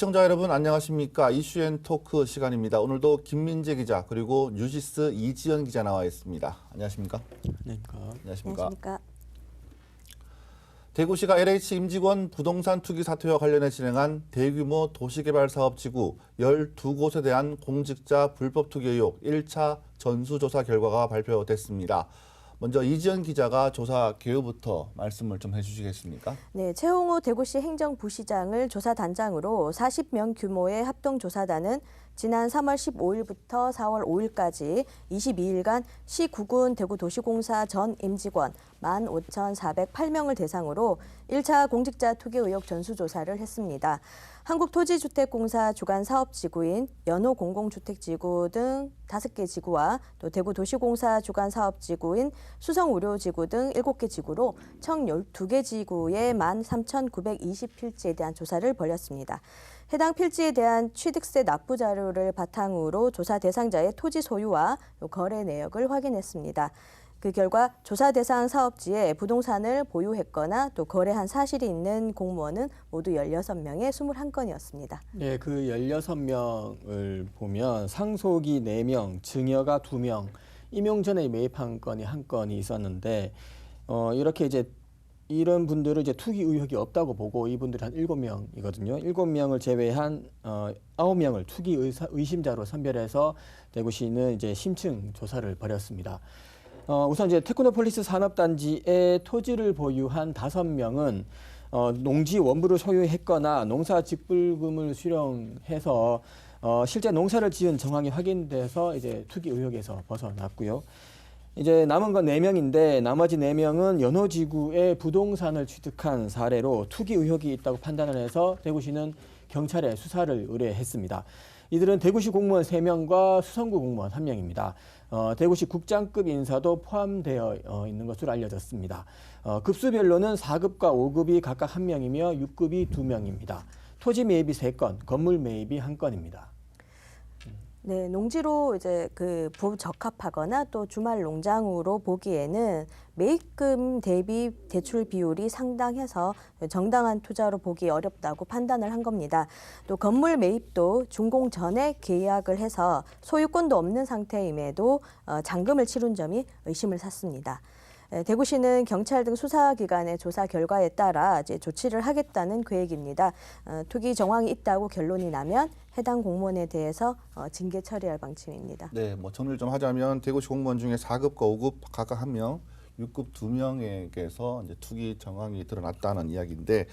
시청자 여러분 안녕하십니까? 이슈앤토크 시간입니다. 오늘도 김민재 기자 그리고 뉴시스 이지연 기자 나와 있습니다. 안녕하십니까? 안녕하십니까? 대구시가 LH 임직원 부동산 투기 사태와 관련해 진행한 대규모 도시개발사업지구 12곳에 대한 공직자 불법 투기 의혹 1차 전수조사 결과가 발표됐습니다. 먼저 이지연 기자가 조사 개요부터 말씀을 좀 해주시겠습니까? 네, 최홍우 대구시 행정부시장을 조사단장으로 40명 규모의 합동조사단은 지난 3월 15일부터 4월 5일까지 22일간 시 9군 대구도시공사 전 임직원 15,408명을 대상으로 1차 공직자 투기 의혹 전수조사를 했습니다. 한국토지주택공사 주관 사업지구인 연호공공주택지구 등 5개 지구와 또 대구도시공사 주관 사업지구인 수성의료지구 등 7개 지구로 총 12개 지구의 13,920필지에 대한 조사를 벌였습니다. 해당 필지에 대한 취득세 납부 자료를 바탕으로 조사 대상자의 토지 소유와 거래 내역을 확인했습니다. 그 결과 조사 대상 사업지에 부동산을 보유했거나 또 거래한 사실이 있는 공무원은 모두 16명에 21건이었습니다. 네, 그 16명을 보면 상속이 4명, 증여가 2명, 임용 전에 매입한 건이 1건이 있었는데 이렇게 이제 이런 분들은 이제 투기 의혹이 없다고 보고 이분들이 한 7명이거든요. 7명을 제외한 9명을 투기 의심자로 선별해서 대구시는 이제 심층 조사를 벌였습니다. 우선 이제 테크노폴리스 산업단지에 토지를 보유한 5명은 농지 원부를 소유했거나 농사 직불금을 수령해서 실제 농사를 지은 정황이 확인돼서 이제 투기 의혹에서 벗어났고요. 이제 남은 건 4명인데 나머지 4명은 연호지구에 부동산을 취득한 사례로 투기 의혹이 있다고 판단을 해서 대구시는 경찰에 수사를 의뢰했습니다. 이들은 대구시 공무원 3명과 수성구 공무원 1명입니다. 대구시 국장급 인사도 포함되어 있는 것으로 알려졌습니다. 급수별로는 4급과 5급이 각각 1명이며 6급이 2명입니다. 토지 매입이 3건, 건물 매입이 1건입니다. 네, 농지로 이제 그 부적합하거나 또 주말 농장으로 보기에는 매입금 대비 대출 비율이 상당해서 정당한 투자로 보기 어렵다고 판단을 한 겁니다. 또 건물 매입도 준공 전에 계약을 해서 소유권도 없는 상태임에도 잔금을 치른 점이 의심을 샀습니다. 대구시는 경찰 등 수사기관의 조사 결과에 따라 이제 조치를 하겠다는 계획입니다. 투기 정황이 있다고 결론이 나면 해당 공무원에 대해서 징계 처리할 방침입니다. 네, 뭐 정리를 좀 하자면 대구시 공무원 중에 4급과 5급 각각 1명, 6급 2명에게서 이제 투기 정황이 드러났다는 이야기인데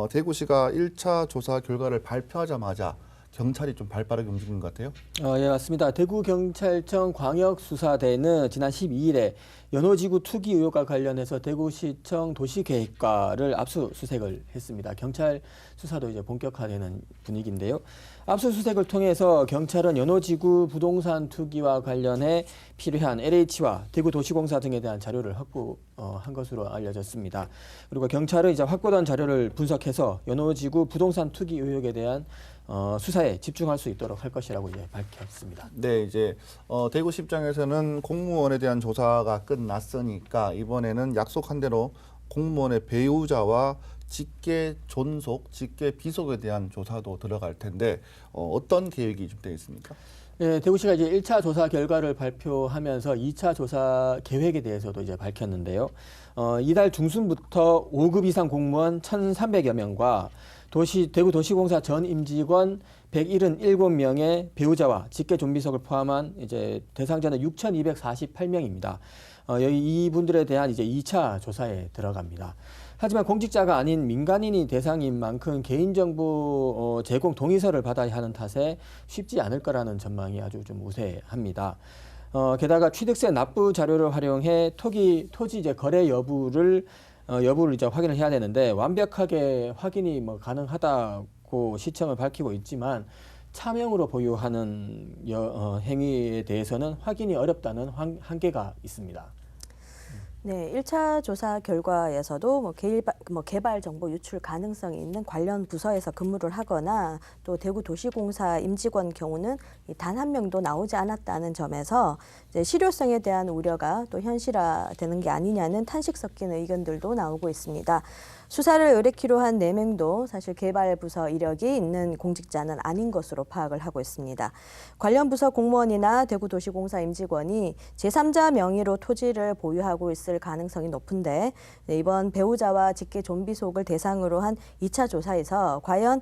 대구시가 1차 조사 결과를 발표하자마자 경찰이 좀 발빠르게 움직인 것 같아요? 예, 맞습니다. 대구경찰청 광역수사대는 지난 12일에 연호지구 투기 의혹과 관련해서 대구시청 도시계획과를 압수수색을 했습니다. 경찰 수사도 이제 본격화되는 분위기인데요. 압수수색을 통해서 경찰은 연호지구 부동산 투기와 관련해 필요한 LH와 대구도시공사 등에 대한 자료를 확보한 것으로 알려졌습니다. 그리고 경찰은 이제 확보된 자료를 분석해서 연호지구 부동산 투기 의혹에 대한 수사에 집중할 수 있도록 할 것이라고 이제 밝혔습니다. 네, 이제 대구시 입장에서는 공무원에 대한 조사가 끝났으니까 이번에는 약속한 대로 공무원의 배우자와 직계 존속, 직계 비속에 대한 조사도 들어갈 텐데 어떤 계획이 좀 되어 있습니까? 네, 대구시가 이제 1차 조사 결과를 발표하면서 2차 조사 계획에 대해서도 이제 밝혔는데요. 이달 중순부터 5급 이상 공무원 1,300여 명과 대구도시공사 전 임직원 177명의 배우자와 직계 존비속을 포함한 이제 대상자는 6,248명입니다. 이분들에 대한 이제 2차 조사에 들어갑니다. 하지만 공직자가 아닌 민간인이 대상인 만큼 개인정보 제공 동의서를 받아야 하는 탓에 쉽지 않을 거라는 전망이 아주 좀 우세합니다. 게다가 취득세 납부 자료를 활용해 토지 이제 거래 여부를 이제 확인을 해야 되는데 완벽하게 확인이 가능하다고 시청을 밝히고 있지만 차명으로 보유하는 행위에 대해서는 확인이 어렵다는 한계가 있습니다. 네, 1차 조사 결과에서도 개발 정보 유출 가능성이 있는 관련 부서에서 근무를 하거나 또 대구도시공사 임직원 경우는 단 1명도 나오지 않았다는 점에서 이제 실효성에 대한 우려가 또 현실화되는 게 아니냐는 탄식 섞인 의견들도 나오고 있습니다. 수사를 의뢰키로 한 4명도 사실 개발 부서 이력이 있는 공직자는 아닌 것으로 파악을 하고 있습니다. 관련 부서 공무원이나 대구도시공사 임직원이 제3자 명의로 토지를 보유하고 있을 가능성이 높은데 이번 배우자와 직계 좀비속을 대상으로 한 2차 조사에서 과연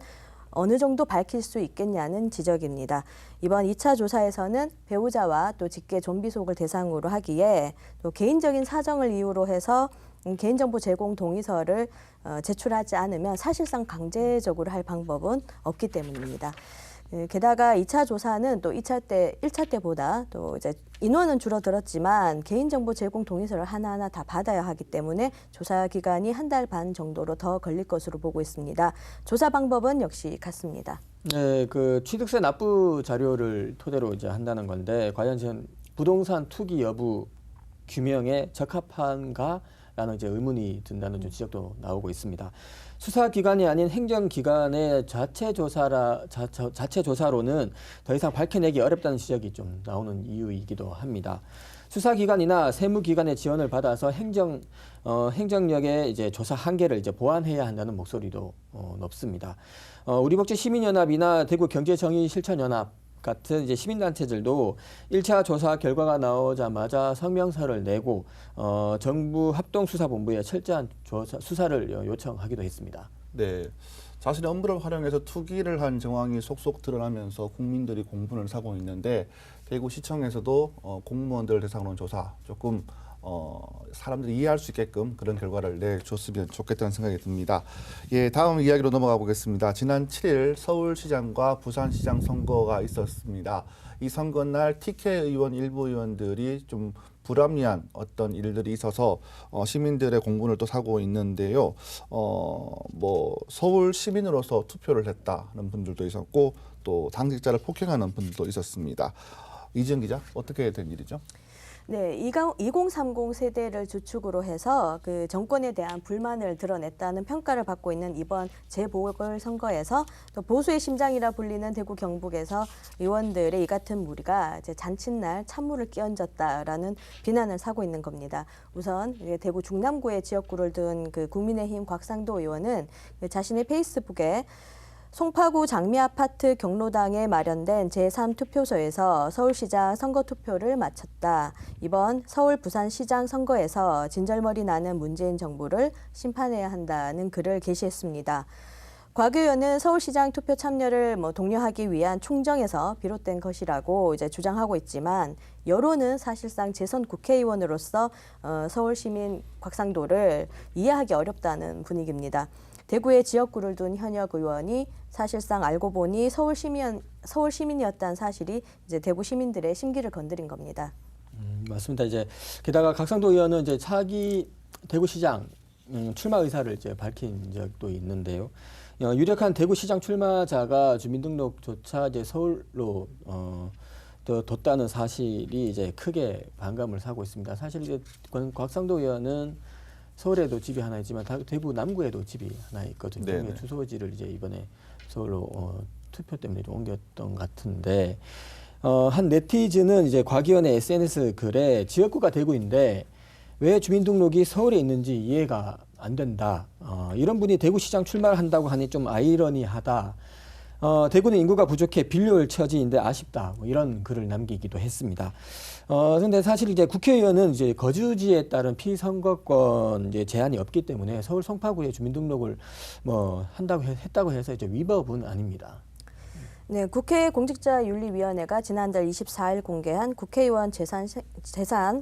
어느 정도 밝힐 수 있겠냐는 지적입니다. 이번 2차 조사에서는 배우자와 또 직계 좀비속을 대상으로 하기에 또 개인적인 사정을 이유로 해서 개인정보 제공 동의서를 제출하지 않으면 사실상 강제적으로 할 방법은 없기 때문입니다. 게다가 2차 조사는 또 1차 때보다 또 이제 인원은 줄어들었지만 개인정보 제공 동의서를 하나하나 다 받아야 하기 때문에 조사 기간이 1달 반 정도로 더 걸릴 것으로 보고 있습니다. 조사 방법은 역시 같습니다. 네, 그 취득세 납부 자료를 토대로 이제 한다는 건데 과연 지금 부동산 투기 여부 규명에 적합한가라는 이제 의문이 든다는 좀 지적도 나오고 있습니다. 수사기관이 아닌 행정기관의 자체 조사로는 더 이상 밝혀내기 어렵다는 지적이 좀 나오는 이유이기도 합니다. 수사기관이나 세무기관의 지원을 받아서 행정력의 이제 조사 한계를 이제 보완해야 한다는 목소리도 높습니다. 우리복지시민연합이나 대구경제정의실천연합 같은 이제 시민단체들도 1차 조사 결과가 나오자마자 성명서를 내고 정부 합동수사본부에 철저한 수사를 요청하기도 했습니다. 네, 자신의 업무를 활용해서 투기를 한 정황이 속속 드러나면서 국민들이 공분을 사고 있는데 대구시청에서도 공무원들을 대상으로 한 조사 조금 사람들이 이해할 수 있게끔 그런 결과를 내줬으면 좋겠다는 생각이 듭니다. 예, 다음 이야기로 넘어가 보겠습니다. 지난 7일 서울시장과 부산시장 선거가 있었습니다. 이 선거 날 TK 의원 일부 의원들이 좀 불합리한 어떤 일들이 있어서 시민들의 공분을 또 사고 있는데요. 뭐 서울 시민으로서 투표를 했다는 분들도 있었고 또 당직자를 폭행하는 분들도 있었습니다. 이지은 기자, 어떻게 된 일이죠? 네, 2030 세대를 주축으로 해서 그 정권에 대한 불만을 드러냈다는 평가를 받고 있는 이번 재보궐선거에서 또 보수의 심장이라 불리는 대구 경북에서 의원들의 이 같은 무리가 이제 잔칫날 찬물을 끼얹었다라는 비난을 사고 있는 겁니다. 우선 대구 중남구의 지역구를 둔 그 국민의힘 곽상도 의원은 자신의 페이스북에 송파구 장미아파트 경로당에 마련된 제3투표소에서 서울시장 선거투표를 마쳤다. 이번 서울 부산시장 선거에서 진절머리 나는 문재인 정부를 심판해야 한다는 글을 게시했습니다. 곽 의원은 서울시장 투표 참여를 독려하기 위한 총정에서 비롯된 것이라고 이제 주장하고 있지만 여론은 사실상 재선 국회의원으로서 서울시민 곽상도를 이해하기 어렵다는 분위기입니다. 대구의 지역구를 둔 현역 의원이 사실상 알고 보니 서울 시민이었다는 사실이 이제 대구 시민들의 심기를 건드린 겁니다. 맞습니다. 이제 게다가 곽상도 의원은 이제 차기 대구시장 출마 의사를 이제 밝힌 적도 있는데요. 유력한 대구시장 출마자가 주민등록조차 이제 서울로 뒀다는 사실이 이제 크게 반감을 사고 있습니다. 사실 이제 곽상도 의원은 서울에도 집이 하나 있지만 대구 남구에도 집이 하나 있거든요. 네네. 주소지를 이제 이번에 서울로 투표 때문에 좀 옮겼던 것 같은데 한 네티즌은 이제 곽 의원의 SNS 글에 지역구가 대구인데 왜 주민등록이 서울에 있는지 이해가 안 된다. 이런 분이 대구시장 출마를 한다고 하니 좀 아이러니하다. 대구는 인구가 부족해 빌려올 처지인데 아쉽다. 뭐 이런 글을 남기기도 했습니다. 그런데 사실 이제 국회의원은 이제 거주지에 따른 피선거권 이제 제한이 없기 때문에 서울 송파구에 주민등록을 했다고 해서 이제 위법은 아닙니다. 네, 국회 공직자윤리위원회가 지난달 24일 공개한 국회의원 재산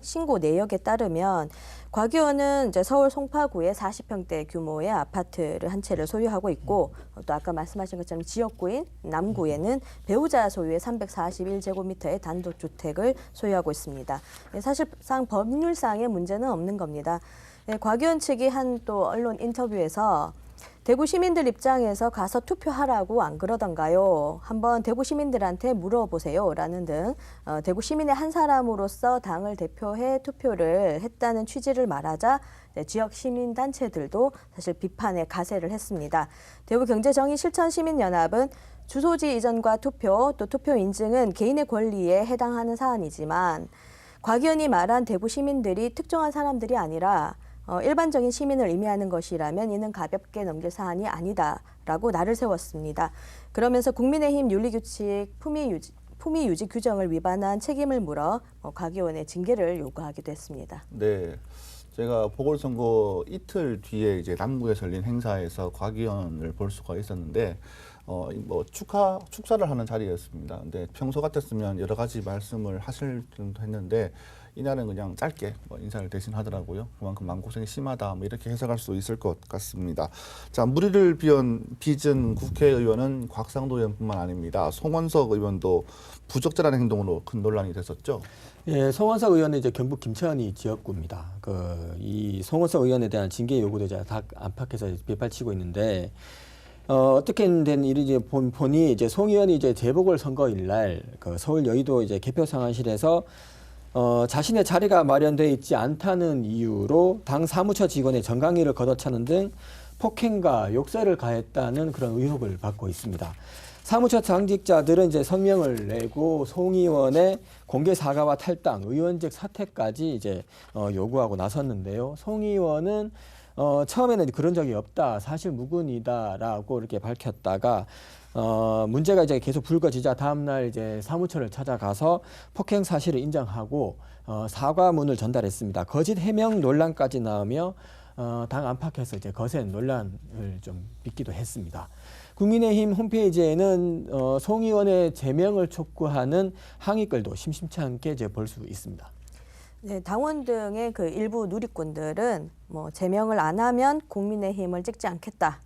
신고 내역에 따르면 곽 의원은 이제 서울 송파구에 40평대 규모의 아파트를 한 채를 소유하고 있고 또 아까 말씀하신 것처럼 지역구인 남구에는 배우자 소유의 341제곱미터의 단독주택을 소유하고 있습니다. 사실상 법률상의 문제는 없는 겁니다. 네, 곽 의원 측이 한 또 언론 인터뷰에서 대구 시민들 입장에서 가서 투표하라고 안 그러던가요? 한번 대구 시민들한테 물어보세요. 라는 등 대구 시민의 한 사람으로서 당을 대표해 투표를 했다는 취지를 말하자 지역 시민단체들도 사실 비판에 가세를 했습니다. 대구경제정의실천시민연합은 주소지 이전과 투표, 또 투표 인증은 개인의 권리에 해당하는 사안이지만 곽 의원이 말한 대구 시민들이 특정한 사람들이 아니라 일반적인 시민을 의미하는 것이라면 이는 가볍게 넘길 사안이 아니다라고 날을 세웠습니다. 그러면서 국민의힘 윤리규칙 품위 유지 규정을 위반한 책임을 물어 과기원의 징계를 요구하기도 했습니다. 네. 제가 보궐선거 이틀 뒤에 이제 남구에서 열린 행사에서 과기원을 볼 수가 있었는데 뭐 축사를 하는 자리였습니다. 근데 평소 같았으면 여러 가지 말씀을 하실 정도 했는데 이날은 그냥 짧게 인사를 대신 하더라고요. 그만큼 마음고생이 심하다 뭐 이렇게 해석할 수 있을 것 같습니다. 자, 무리를 빚은 국회의원은 곽상도 의원뿐만 아닙니다. 송원석 의원도 부적절한 행동으로 큰 논란이 됐었죠. 예, 송원석 의원은 이제 경북 김천이 지역구입니다. 이 송원석 의원에 대한 징계 요구도 이제 다 안팎에서 비판치고 있는데 어떻게 된 일인지 보니 이제 송 의원이 이제 재보궐선거일 날 서울 여의도 이제 개표 상황실에서 자신의 자리가 마련돼 있지 않다는 이유로 당 사무처 직원의 정강이를 걷어차는 등 폭행과 욕설을 가했다는 그런 의혹을 받고 있습니다. 사무처 당직자들은 이제 성명을 내고 송 의원의 공개 사과와 탈당, 의원직 사퇴까지 이제 요구하고 나섰는데요. 송 의원은 처음에는 그런 적이 없다, 사실 무근이다라고 이렇게 밝혔다가 문제가 이제 계속 불거지자 다음날 이제 사무처를 찾아가서 폭행 사실을 인정하고 사과문을 전달했습니다. 거짓 해명 논란까지 나오며 당 안팎에서 이제 거센 논란을 좀 빚기도 했습니다. 국민의힘 홈페이지에는 송 의원의 제명을 촉구하는 항의글도 심심치 않게 이제 볼 수 있습니다. 네, 당원 등의 그 일부 누리꾼들은 제명을 안 하면 국민의힘을 찍지 않겠다.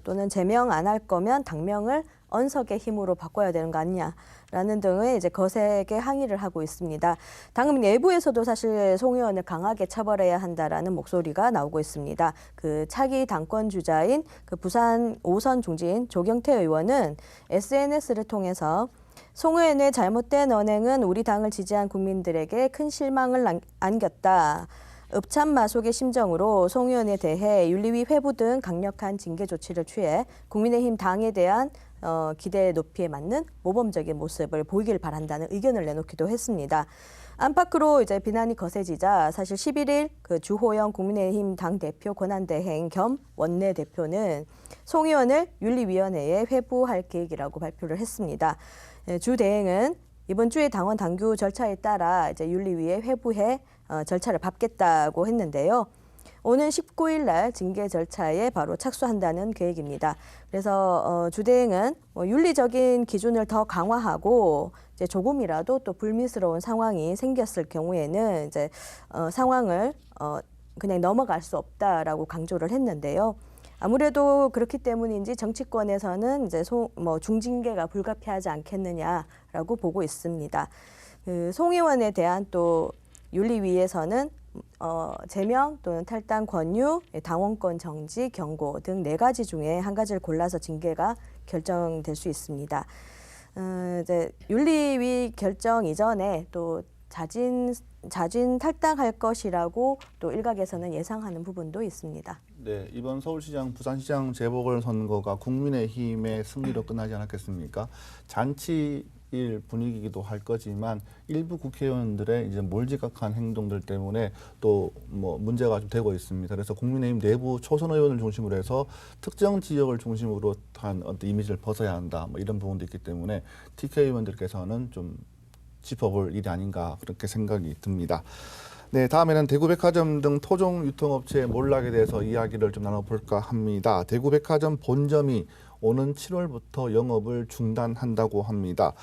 또는 제명 안 할 거면 당명을 언석의 힘으로 바꿔야 되는 거 아니냐라는 등의 이제 거세게 항의를 하고 있습니다. 당 내부에서도 사실 송 의원을 강하게 처벌해야 한다라는 목소리가 나오고 있습니다. 그 차기 당권 주자인 그 부산 5선 중진 조경태 의원은 SNS를 통해서 송 의원의 잘못된 언행은 우리 당을 지지한 국민들에게 큰 실망을 안겼다. 읍참마속의 심정으로 송 의원에 대해 윤리위 회부 등 강력한 징계 조치를 취해 국민의힘 당에 대한 기대 높이에 맞는 모범적인 모습을 보이길 바란다는 의견을 내놓기도 했습니다. 안팎으로 이제 비난이 거세지자 사실 11일 그 주호영 국민의힘 당대표 권한대행 겸 원내대표는 송 의원을 윤리위원회에 회부할 계획이라고 발표를 했습니다. 주 대행은 이번 주에 당원 당규 절차에 따라 이제 윤리위에 회부해 절차를 밟겠다고 했는데요. 오는 19일 날 징계 절차에 바로 착수한다는 계획입니다. 그래서 주 대행은 윤리적인 기준을 더 강화하고 이제 조금이라도 또 불미스러운 상황이 생겼을 경우에는 이제 상황을 그냥 넘어갈 수 없다라고 강조를 했는데요. 아무래도 그렇기 때문인지 정치권에서는 이제 중징계가 불가피하지 않겠느냐라고 보고 있습니다. 그 송 의원에 대한 또 윤리위에서는 제명 또는 탈당 권유, 당원권 정지, 경고 등 4가지 중에 한 가지를 골라서 징계가 결정될 수 있습니다. 이제 윤리위 결정 이전에 또 자진 탈당할 것이라고 또 일각에서는 예상하는 부분도 있습니다. 네, 이번 서울시장, 부산시장 재보궐선거가 국민의힘의 승리로 끝나지 않았겠습니까? 잔치일 분위기이기도 할 거지만 일부 국회의원들의 이제 몰지각한 행동들 때문에 또 문제가 좀 되고 있습니다. 그래서 국민의힘 내부 초선 의원을 중심으로 해서 특정 지역을 중심으로 한 어떤 이미지를 벗어야 한다. 이런 부분도 있기 때문에 TK 의원들께서는 좀 짚어볼 일이 아닌가 그렇게 생각이 듭니다. 네, 다음에는 대구백화점 등 토종 유통업체의 몰락에 대해서 이야기를 좀 나눠볼까 합니다. 대구백화점 본점이 오는 7월부터 영업을 중단한다고 합니다.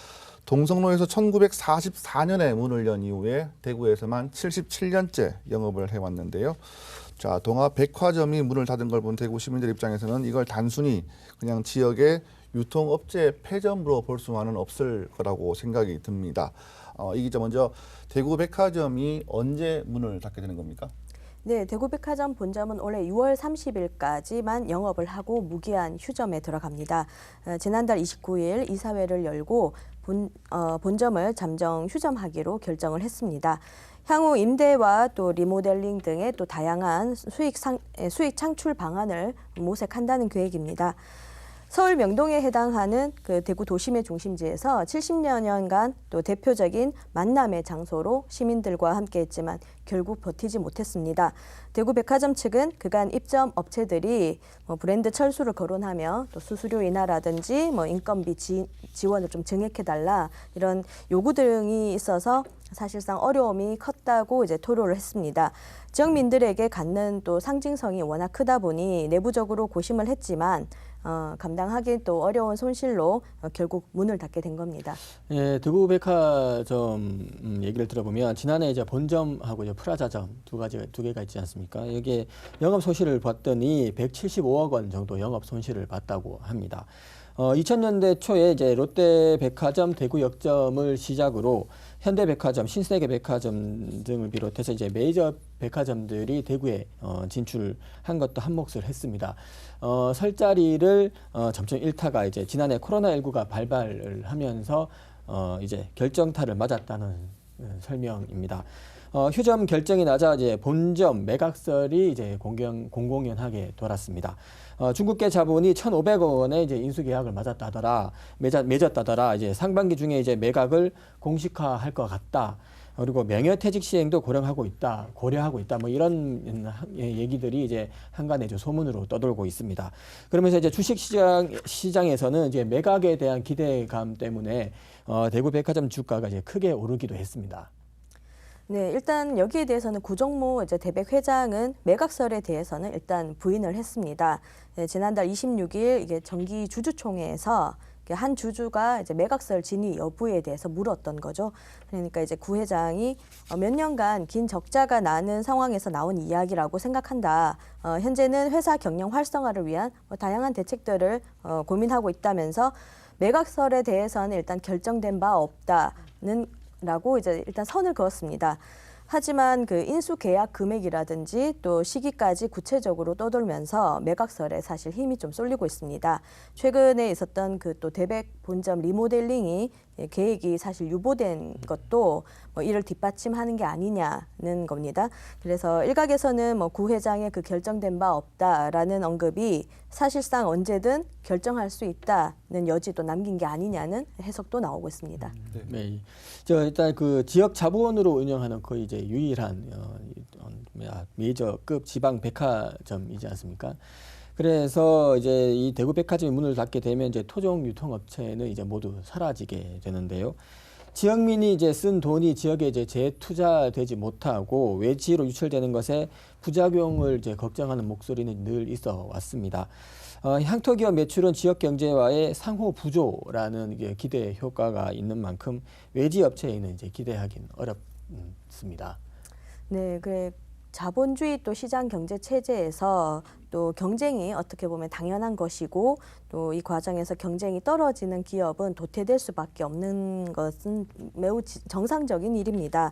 동성로에서 1944년에 문을 연 이후에 대구에서만 77년째 영업을 해왔는데요. 자, 동아백화점이 문을 닫은 걸 본 대구 시민들 입장에서는 이걸 단순히 그냥 지역의 유통업체 폐점으로 볼 수만은 없을 거라고 생각이 듭니다. 이 기자 먼저 대구백화점이 언제 문을 닫게 되는 겁니까? 네, 대구백화점 본점은 올해 6월 30일까지만 영업을 하고 무기한 휴점에 들어갑니다. 지난달 29일 이사회를 열고 본점을 잠정 휴점하기로 결정을 했습니다. 향후 임대와 또 리모델링 등의 또 다양한 수익 창출 방안을 모색한다는 계획입니다. 서울 명동에 해당하는 그 대구 도심의 중심지에서 70여 년간 또 대표적인 만남의 장소로 시민들과 함께했지만 결국 버티지 못했습니다. 대구 백화점 측은 그간 입점 업체들이 브랜드 철수를 거론하며 또 수수료 인하라든지 인건비 지원을 좀 증액해달라 이런 요구 등이 있어서 사실상 어려움이 컸다고 이제 토로를 했습니다. 지역민들에게 갖는 또 상징성이 워낙 크다 보니 내부적으로 고심을 했지만 감당하기 또 어려운 손실로 결국 문을 닫게 된 겁니다. 예, 대구 백화점 얘기를 들어보면 지난해 이제 본점하고 이제 프라자점 두 개가 있지 않습니까? 여기에 영업 손실을 봤더니 175억 원 정도 영업 손실을 봤다고 합니다. 2000년대 초에 이제 롯데백화점 대구역점을 시작으로 현대백화점, 신세계백화점 등을 비롯해서 이제 메이저 백화점들이 대구에 진출한 것도 한 몫을 했습니다. 설 자리를 점점 잃다가 이제 지난해 코로나19가 발발을 하면서 이제 결정타를 맞았다는 설명입니다. 휴점 결정이 나자 이제 본점 매각설이 이제 공공연하게 돌았습니다. 중국계 자본이 1,500억 원의 이제 인수 계약을 맺었다더라. 이제 상반기 중에 이제 매각을 공식화할 것 같다. 그리고 명예퇴직 시행도 고려하고 있다. 뭐 이런 얘기들이 이제 한간에 이제 소문으로 떠돌고 있습니다. 그러면서 이제 주식 시장에서는 이제 매각에 대한 기대감 때문에 대구 백화점 주가가 이제 크게 오르기도 했습니다. 네, 일단 여기에 대해서는 구정모 이제 대백 회장은 매각설에 대해서는 일단 부인을 했습니다. 네, 지난달 26일 이게 정기 주주총회에서 한 주주가 이제 매각설 진위 여부에 대해서 물었던 거죠. 그러니까 이제 구 회장이 몇 년간 긴 적자가 나는 상황에서 나온 이야기라고 생각한다. 현재는 회사 경영 활성화를 위한 다양한 대책들을 고민하고 있다면서 매각설에 대해서는 일단 결정된 바 없다는 라고 이제 일단 선을 그었습니다. 하지만 그 인수 계약 금액이라든지 또 시기까지 구체적으로 떠돌면서 매각설에 사실 힘이 좀 쏠리고 있습니다. 최근에 있었던 그 또 대백 본점 리모델링이 계획이 사실 유보된 것도 이를 뒷받침하는 게 아니냐는 겁니다. 그래서 일각에서는 구 회장의 그 결정된 바 없다라는 언급이 사실상 언제든 결정할 수 있다는 여지도 남긴 게 아니냐는 해석도 나오고 있습니다. 네. 일단 그 지역 자본으로 운영하는 거의 이제 유일한 메이저급 지방 백화점이지 않습니까? 그래서 이제 이 대구 백화점이 문을 닫게 되면 이제 토종 유통업체는 이제 모두 사라지게 되는데요. 지역민이 이제 쓴 돈이 지역에 이제 재투자되지 못하고 외지로 유출되는 것에 부작용을 이제 걱정하는 목소리는 늘 있어 왔습니다. 향토기업 매출은 지역 경제와의 상호 부조라는 기대 효과가 있는 만큼 외지 업체에는 이제 기대하기는 어렵습니다. 네, 그 자본주의 또 시장 경제 체제에서 또 경쟁이 어떻게 보면 당연한 것이고 또 이 과정에서 경쟁이 떨어지는 기업은 도태될 수밖에 없는 것은 매우 정상적인 일입니다.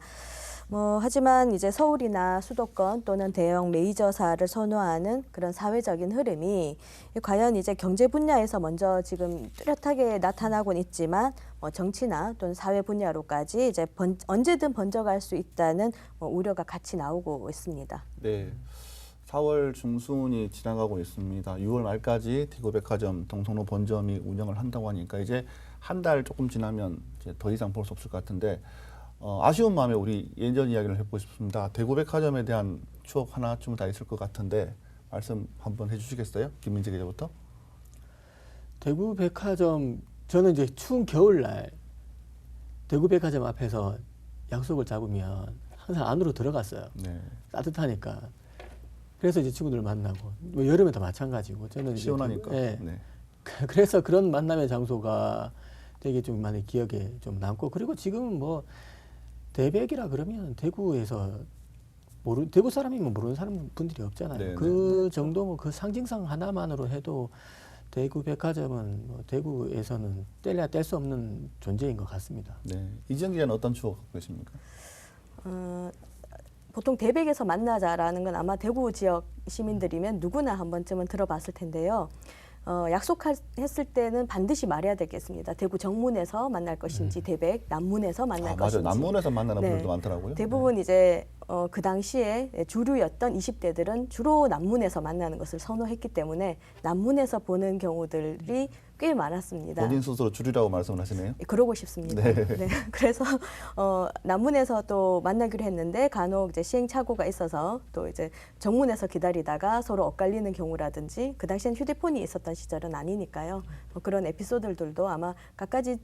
하지만 이제 서울이나 수도권 또는 대형 메이저사를 선호하는 그런 사회적인 흐름이 과연 이제 경제 분야에서 먼저 지금 뚜렷하게 나타나곤 있지만 정치나 또는 사회 분야로까지 이제 언제든 번져갈 수 있다는 우려가 같이 나오고 있습니다. 네. 4월 중순이 지나가고 있습니다. 6월 말까지 대구백화점 동성로 본점이 운영을 한다고 하니까 이제 한 달 조금 지나면 이제 더 이상 볼 수 없을 것 같은데 아쉬운 마음에 우리 예전 이야기를 해보고 싶습니다. 대구백화점에 대한 추억 하나쯤 다 있을 것 같은데 말씀 한번 해주시겠어요? 김민재 기자부터. 대구백화점 저는 이제 추운 겨울날 대구백화점 앞에서 약속을 잡으면 항상 안으로 들어갔어요. 네. 따뜻하니까. 그래서 이제 친구들 만나고 여름에도 마찬가지고 저는 시원하니까. 네. 네. 그래서 그런 만남의 장소가 되게 좀 많이 기억에 좀 남고 그리고 지금은 대백이라 그러면 대구에서 대구 사람이면 모르는 분들이 없잖아요. 네, 그 정도 그 상징성 하나만으로 해도 대구 백화점은 대구에서는 뗄래야 뗄 수 없는 존재인 것 같습니다. 네. 이지영 기자는 어떤 추억 갖고 계십니까? 보통 대백에서 만나자라는 건 아마 대구 지역 시민들이면 누구나 한 번쯤은 들어봤을 텐데요. 약속했을 때는 반드시 말해야 되겠습니다. 대구 정문에서 만날 것인지 대백 남문에서 만날 것인지. 맞아요. 남문에서 만나는 네. 분들도 많더라고요. 대부분 이제 그 당시에 주류였던 20대들은 주로 남문에서 만나는 것을 선호했기 때문에 남문에서 보는 경우들이 꽤 많았습니다. 본인 스스로 줄이라고 말씀을 하시네요. 그러고 싶습니다. 네. 네. 그래서 남문에서 또 만나기로 했는데 간혹 이제 시행착오가 있어서 또 이제 정문에서 기다리다가 서로 엇갈리는 경우라든지 그 당시엔 휴대폰이 있었던 시절은 아니니까요. 그런 에피소드들도 아마 갖가지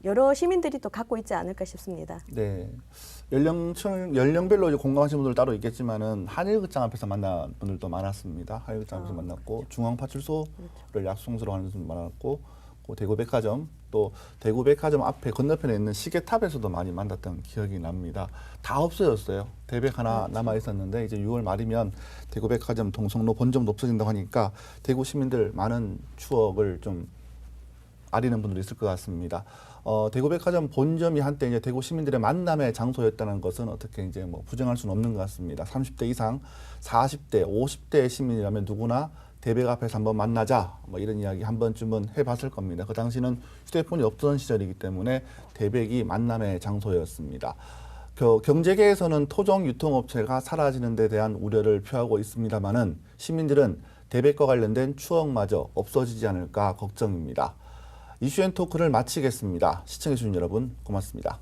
여러 시민들이 또 갖고 있지 않을까 싶습니다. 네. 연령별로 이제 공감하시는 분들 따로 있겠지만은 한일극장 앞에서 만난 분들도 많았습니다. 한일극장 앞에서 만났고 중앙파출소를 약속소로 하는 분도 많았고 그 대구백화점 또 대구백화점 앞에 건너편에 있는 시계탑에서도 많이 만났던 기억이 납니다. 다 없어졌어요. 대백 하나 남아 있었는데 이제 6월 말이면 대구백화점 동성로 본점도 없어진다고 하니까 대구 시민들 많은 추억을 좀 아리는 분들이 있을 것 같습니다. 대구백화점 본점이 한때 이제 대구 시민들의 만남의 장소였다는 것은 어떻게 이제 뭐 부정할 수는 없는 것 같습니다. 30대 이상, 40대, 50대 시민이라면 누구나 대백 앞에서 한번 만나자 뭐 이런 이야기 한 번쯤은 해봤을 겁니다. 그 당시는 휴대폰이 없던 시절이기 때문에 대백이 만남의 장소였습니다. 경제계에서는 토종 유통업체가 사라지는 데 대한 우려를 표하고 있습니다마는 시민들은 대백과 관련된 추억마저 없어지지 않을까 걱정입니다. 이슈앤토크를 마치겠습니다. 시청해주신 여러분 고맙습니다.